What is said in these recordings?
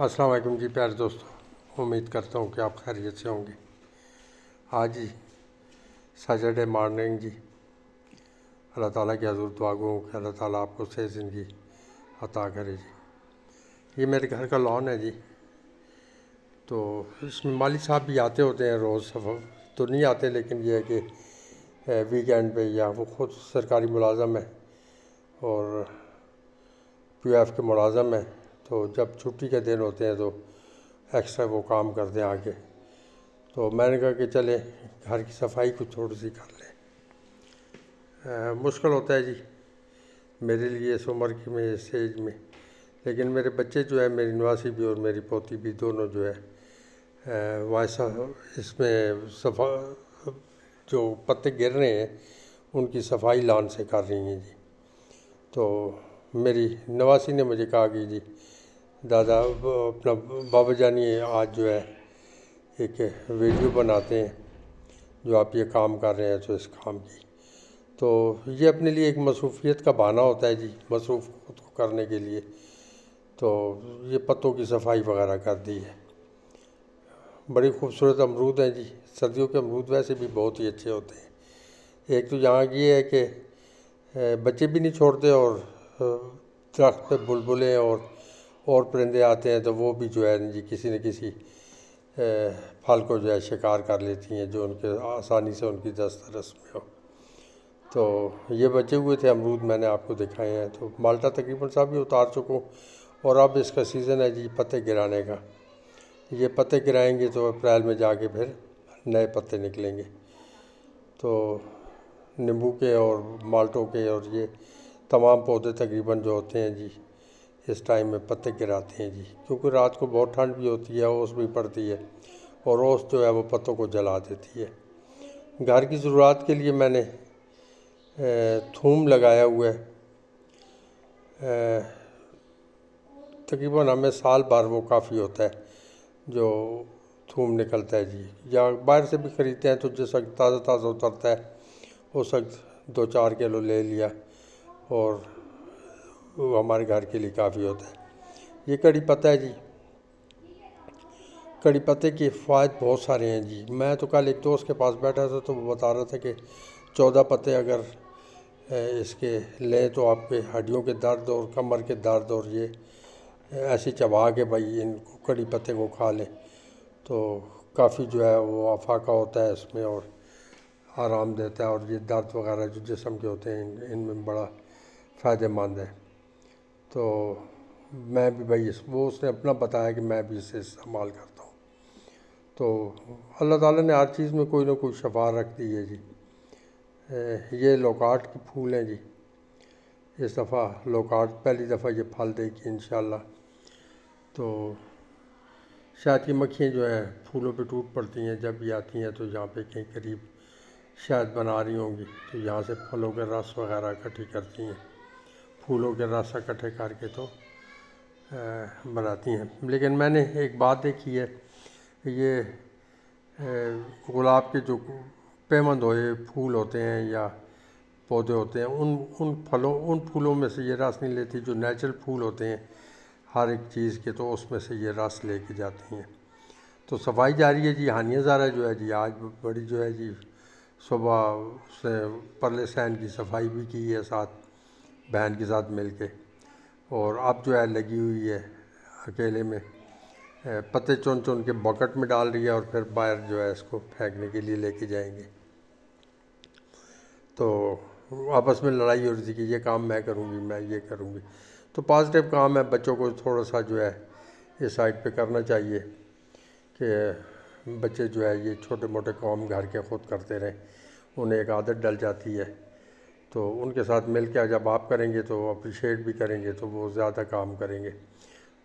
السلام علیکم جی پیارے دوستوں، امید کرتا ہوں کہ آپ خیریت سے ہوں گے۔ آج جی سیٹرڈے مارننگ جی، اللہ تعالیٰ کے حضور دعا گو کہ اللہ تعالیٰ آپ کو صحت زندگی عطا کرے جی۔ یہ میرے گھر کا لان ہے جی، تو اس میں مالی صاحب بھی آتے ہوتے ہیں، روز سفر تو نہیں آتے، لیکن یہ ہے کہ ویکینڈ پہ، یا وہ خود سرکاری ملازم ہے اور پی ایف کے ملازم ہیں، تو جب چھٹی کے دن ہوتے ہیں تو ایکسٹرا وہ کام کرتے ہیں آگے۔ تو میں نے کہا کہ چلیں گھر کی صفائی کچھ تھوڑی سی کر لیں۔ مشکل ہوتا ہے جی میرے لیے اس عمر کی میں، اس ایج میں، لیکن میرے بچے جو ہے، میری نواسی بھی اور میری پوتی بھی، دونوں جو ہے ویسا اس میں جو پتے گر رہے ہیں ان کی صفائی لان سے کر رہی ہیں جی۔ تو میری نواسی نے مجھے کہا کہ جی دادا اپنا بابا جانی آج جو ہے ایک ویڈیو بناتے ہیں جو آپ یہ کام کر رہے ہیں، تو اس کام کی، تو یہ اپنے لیے ایک مصروفیت کا بہانہ ہوتا ہے جی، مصروف خود کو کرنے کے لیے۔ تو یہ پتوں کی صفائی وغیرہ کر دی ہے۔ بڑی خوبصورت امرود ہیں جی، سردیوں کے امرود ویسے بھی بہت ہی اچھے ہوتے ہیں۔ ایک تو یہاں کی یہ ہے کہ بچے بھی نہیں چھوڑتے، اور درخت پہ بلبلیں اور پرندے آتے ہیں تو وہ بھی جو ہے جی کسی نہ کسی پھل کو جو ہے شکار کر لیتی ہیں جو ان کے آسانی سے ان کی دسترس میں ہو۔ تو یہ بچے ہوئے تھے امرود، میں نے آپ کو دکھائے ہیں۔ تو مالٹا تقریباً سب بھی اتار چکوں، اور اب اس کا سیزن ہے جی پتے گرانے کا۔ یہ پتے گرائیں گے تو اپریل میں جا کے پھر نئے پتے نکلیں گے۔ تو نیمبو کے اور مالٹوں کے اور یہ تمام پودے تقریباً جو ہوتے ہیں جی اس ٹائم میں پتے گراتے ہیں جی، کیونکہ رات کو بہت ٹھنڈ بھی ہوتی ہے، اوس بھی پڑتی ہے، اور اوس جو ہے وہ پتوں کو جلا دیتی ہے۔ گھر کی ضروریات کے لیے میں نے تھوم لگایا ہوا ہے، تقریباً ہمیں سال بھر وہ کافی ہوتا ہے جو تھوم نکلتا ہے جی، یا باہر سے بھی خریدتے ہیں تو جس وقت تازہ تازہ اترتا ہے اس وقت 2-4 کلو لے لیا، اور وہ ہمارے گھر کے لیے کافی ہوتا ہے۔ یہ کڑی پتہ ہے جی، کڑی پتے کے فوائد بہت سارے ہیں جی۔ میں تو کل ایک دوست کے پاس بیٹھا تھا تو وہ بتا رہا تھا کہ 14 پتے اگر اس کے لیں تو آپ کے ہڈیوں کے درد اور کمر کے درد، اور یہ ایسی چبا کے بھائی ان کو کڑی پتے کو کھا لیں تو کافی جو ہے وہ افاقہ ہوتا ہے اس میں، اور آرام دیتا ہے، اور یہ درد وغیرہ جو جسم کے ہوتے ہیں ان میں بڑا فائدہ مند ہے۔ تو میں بھی بھائی وہ اس نے اپنا بتایا کہ میں بھی اسے استعمال کرتا ہوں۔ تو اللہ تعالیٰ نے ہر چیز میں کوئی نہ کوئی شفا رکھ دی ہے جی۔ یہ لوکاٹ کے پھول ہیں جی، اس دفعہ لوکاٹ پہلی دفعہ یہ پھل دے گی انشاءاللہ۔ تو شہد کی مکھیاں جو ہیں پھولوں پہ ٹوٹ پڑتی ہیں، جب بھی آتی ہیں تو یہاں پہ کہیں قریب شہد بنا رہی ہوں گی، تو یہاں سے پھلوں کے رس وغیرہ اکٹھی کرتی ہیں، پھولوں کے رس اکٹھے کر کے تو بناتی ہیں۔ لیکن میں نے ایک بات دیکھی ہے، یہ گلاب کے جو پیوند ہوئے پھول ہوتے ہیں یا پودے ہوتے ہیں، ان پھولوں میں سے یہ رس نہیں لیتی، جو نیچرل پھول ہوتے ہیں ہر ایک چیز کے، تو اس میں سے یہ رس لے کے جاتی ہیں۔ تو صفائی جاری ہے جی۔ ہانیہ زارہ جو ہے جی آج بڑی جو ہے جی صبح اس نے پرلے سین کی صفائی بھی کی ہے ساتھ بہن کے ساتھ مل کے، اور اب جو ہے لگی ہوئی ہے اکیلے میں، پتے چن چن کے بکٹ میں ڈال رہی ہے، اور پھر باہر جو ہے اس کو پھینکنے کے لیے لے کے جائیں گے۔ تو آپس میں لڑائی ہو رہی تھی کہ یہ کام میں کروں گی، میں یہ کروں گی۔ تو پازیٹیو کام ہے، بچوں کو تھوڑا سا جو ہے اس سائڈ پہ کرنا چاہیے کہ بچے جو ہے یہ چھوٹے موٹے کام گھر کے خود کرتے رہیں، انہیں ایک عادت ڈل جاتی ہے۔ تو ان کے ساتھ مل کے جب آپ کریں گے تو اپریشیٹ بھی کریں گے تو وہ زیادہ کام کریں گے۔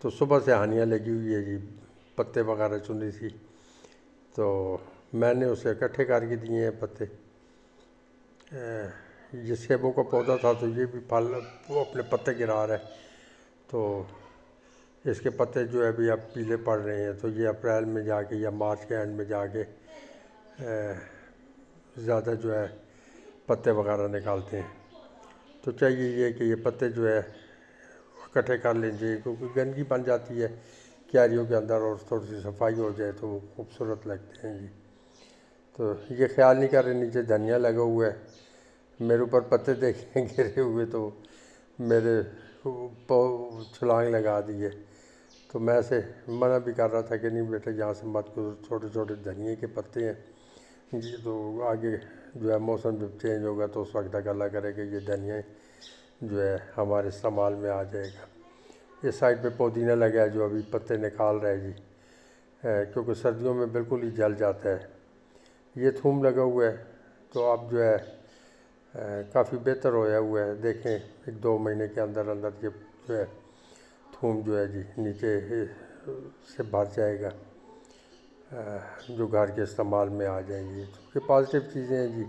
تو صبح سے ہانیہ لگی ہوئی ہے جی، پتے وغیرہ چن رہی تھی، تو میں نے اسے اکٹھے کر کے دیے ہیں پتے۔ یہ سیبوں کا پودا تھا تو یہ بھی پھل وہ اپنے پتے گرا رہا ہے، تو اس کے پتے جو ہے ابھی اب پیلے پڑ رہے ہیں، تو یہ اپریل میں جا کے یا مارچ کے اینڈ میں جا کے زیادہ جو ہے پتے وغیرہ نکالتے ہیں۔ تو چاہیے یہ کہ یہ پتے جو ہے اکٹھے کر لیں چاہیے، کیونکہ گندگی بن جاتی ہے کیاریوں کے اندر اور تھوڑی سی صفائی ہو جائے تو وہ خوبصورت لگتے ہیں جی۔ تو یہ خیال نہیں کر رہے نیچے دھنیا لگا ہوا ہے، میرے اوپر پتے دیکھیں گرے ہوئے تو میرے چھلانگ لگا دیے، تو میں اسے منع بھی کر رہا تھا کہ نہیں بیٹا یہاں سے مت گزر، چھوٹے چھوٹے دھنیے کے پتے ہیں جی، تو آگے جو ہے موسم جب چینج ہوگا تو اس وقت تک اللہ کرے کہ یہ دھنیا جو ہے ہمارے استعمال میں آ جائے گا۔ اس سائڈ پہ پودینہ لگا ہے جو ابھی پتے نکال رہا ہے جی، کیونکہ سردیوں میں بالکل ہی جل جاتا ہے۔ یہ تھوم لگا ہوا ہے تو اب جو ہے کافی بہتر ہویا ہوا ہے، دیکھیں 1-2 مہینے کے اندر اندر یہ جو ہے تھوم جو ہے جی نیچے سے بھر جائے گا، جو گھر کے استعمال میں آ جائیں گی، یہ پازیٹیو چیزیں ہیں جی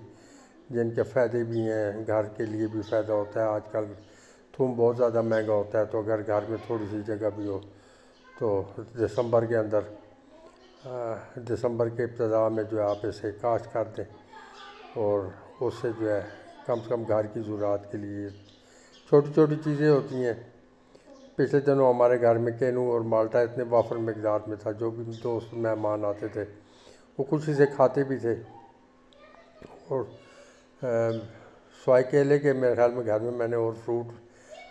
جن کے فائدے بھی ہیں، گھر کے لیے بھی فائدہ ہوتا ہے۔ آج کل تھوم بہت زیادہ مہنگا ہوتا ہے، تو اگر گھر میں تھوڑی سی جگہ بھی ہو تو دسمبر کے اندر دسمبر کے ابتدا میں جو ہے آپ اسے کاشت کر دیں اور اس سے جو ہے کم سے کم گھر کی ضروریات کے لیے چھوٹی چھوٹی چیزیں ہوتی ہیں۔ پچھلے دنوں ہمارے گھر میں کینو اور مالٹا اتنے وافر مقدار میں تھا، جو بھی دوست مہمان آتے تھے وہ خوشی سے کھاتے بھی تھے، اور سوائے کیلے کے میرے خیال میں گھر میں نے اور فروٹ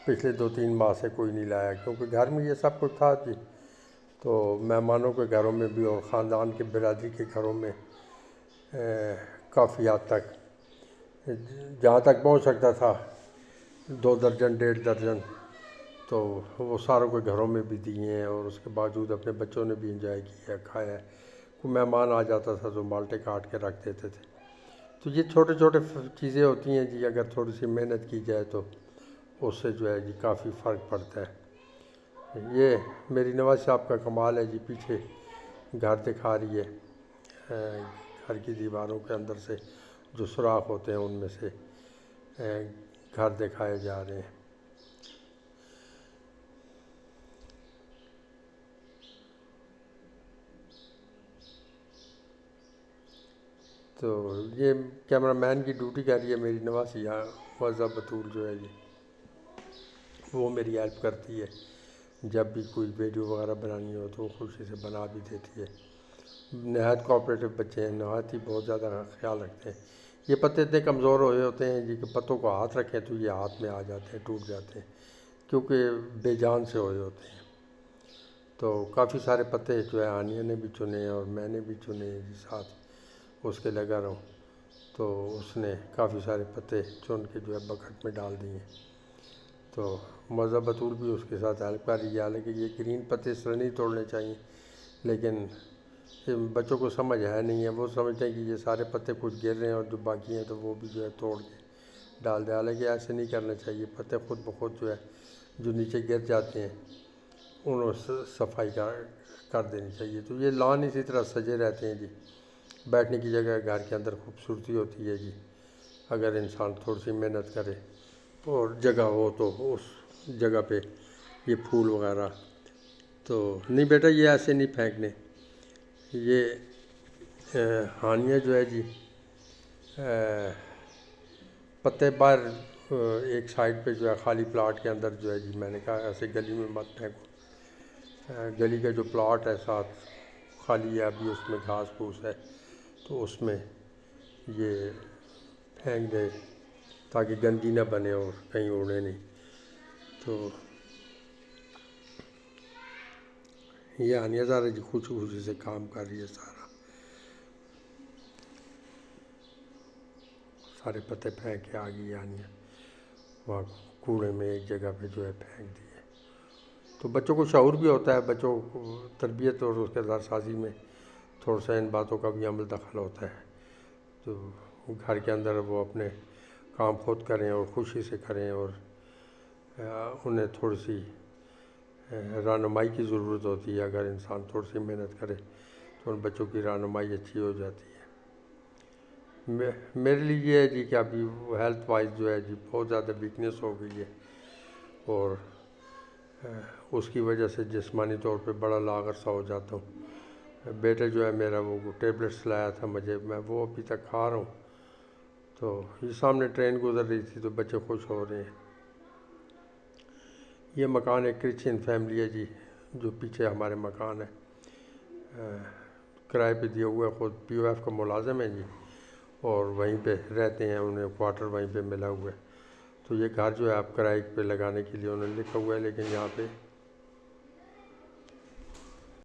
پچھلے 2-3 ماہ سے کوئی نہیں لایا، کیونکہ گھر میں یہ سب کچھ تھا جی۔ تو مہمانوں کے گھروں میں بھی اور خاندان کے برادری کے گھروں میں کافی حد تک جہاں تک پہنچ سکتا تھا 2 درجن 1.5 درجن تو وہ ساروں کے گھروں میں بھی دیے ہیں، اور اس کے باوجود اپنے بچوں نے بھی انجوائے کیا، کھایا ہے۔ کوئی مہمان آ جاتا تھا تو مالٹے کاٹ کے رکھ دیتے تھے۔ تو یہ چھوٹے چھوٹے چیزیں ہوتی ہیں جی، اگر تھوڑی سی محنت کی جائے تو اس سے جو ہے جی کافی فرق پڑتا ہے۔ یہ میری نواز صاحب کا کمال ہے جی، پیچھے گھر دکھا رہی ہے، گھر کی دیواروں کے اندر سے جو سوراخ ہوتے ہیں ان میں سے گھر دکھائے جا رہے ہیں۔ تو یہ کیمرہ مین کی ڈیوٹی کر رہی ہے میری نواسی، یہاں معزہ بطول جو ہے جی وہ میری ہیلپ کرتی ہے، جب بھی کوئی ویڈیو وغیرہ بنانی ہو تو وہ خوشی سے بنا بھی دیتی ہے۔ نہایت کوآپریٹو بچے ہیں، نہایت ہی بہت زیادہ خیال رکھتے ہیں۔ یہ پتے اتنے کمزور ہوئے ہوتے ہیں جی کہ پتوں کو ہاتھ رکھیں تو یہ ہاتھ میں آ جاتے ہیں، ٹوٹ جاتے ہیں، کیونکہ بے جان سے ہوئے ہوتے ہیں۔ تو کافی سارے پتے جو ہے آنیا نے بھی چنے ہیں اور میں نے بھی چنے ہیں جی، ساتھ اس کے لگا رہوں، تو اس نے کافی سارے پتے چن کے جو ہے بکٹ میں ڈال دیے، تو معزہ بطول بھی اس کے ساتھ ہیلپ کر رہی ہے۔ حالانکہ یہ گرین پتے اس طرح نہیں توڑنے چاہیے، لیکن بچوں کو سمجھ ہے نہیں ہے، وہ سمجھتے ہیں کہ یہ سارے پتے کچھ گر رہے ہیں اور جو باقی ہیں تو وہ بھی جو ہے توڑ کے ڈال دیں، حالانکہ ایسے نہیں کرنا چاہیے۔ پتے خود بخود جو ہے جو نیچے گر جاتے ہیں انہوں صفائی کر دینی چاہیے۔ تو یہ لان اسی طرح سجے رہتے ہیں جی، بیٹھنے کی جگہ گھر کے اندر خوبصورتی ہوتی ہے جی، اگر انسان تھوڑی سی محنت کرے اور جگہ ہو تو اس جگہ پہ یہ پھول وغیرہ۔ تو نہیں بیٹا یہ ایسے نہیں پھینکنے، یہ ہانیہ جو ہے جی پتے باہر ایک سائڈ پہ جو ہے خالی پلاٹ کے اندر جو ہے جی، میں نے کہا ایسے گلی میں مت پھینکو، گلی کا جو پلاٹ ہے ساتھ خالی ہے، ابھی اس میں گھاس پھوس ہے تو اس میں یہ پھینک دے تاکہ گندگی نہ بنے اور کہیں اڑے نہیں۔ تو یہ ہانیہ ذرا جی خوشی سے کام کر رہی ہے، سارے پتے پھینک کے آ گئی ہانیہ، وہاں کوڑے میں ایک جگہ پہ جو ہے پھینک دیے۔ تو بچوں کو شعور بھی ہوتا ہے، بچوں کو تربیت اور اس کے اثر سازی میں تھوڑا سا ان باتوں کا بھی عمل دخل ہوتا ہے، تو گھر کے اندر وہ اپنے کام خود کریں اور خوشی سے کریں، اور انہیں تھوڑی سی رہنمائی کی ضرورت ہوتی ہے۔ اگر انسان تھوڑی سی محنت کرے تو ان بچوں کی رہنمائی اچھی ہو جاتی ہے۔ میرے لیے یہ ہے جی کہ ابھی ہیلتھ وائز جو ہے جی بہت زیادہ ویکنیس ہو گئی ہے، اور اس کی وجہ سے جسمانی طور پہ بڑا لاغر سا ہو جاتا ہوں۔ بیٹا جو ہے میرا وہ ٹیبلٹس لایا تھا مجھے، میں وہ ابھی تک کھا رہا ہوں، تو یہ سامنے ٹرین گزر رہی تھی تو بچے خوش ہو رہے ہیں۔ یہ مکان ایک کرسچین فیملی ہے جی، جو پیچھے ہمارے مکان ہے کرائے پہ دیا ہوا ہے، خود پی او ایف کا ملازم ہے جی، اور وہیں پہ رہتے ہیں، انہیں کوارٹر وہیں پہ ملا ہوا ہے۔ تو یہ گھر جو ہے آپ کرائے پہ لگانے کے لیے انہوں نے لکھا ہوا ہے، لیکن یہاں پہ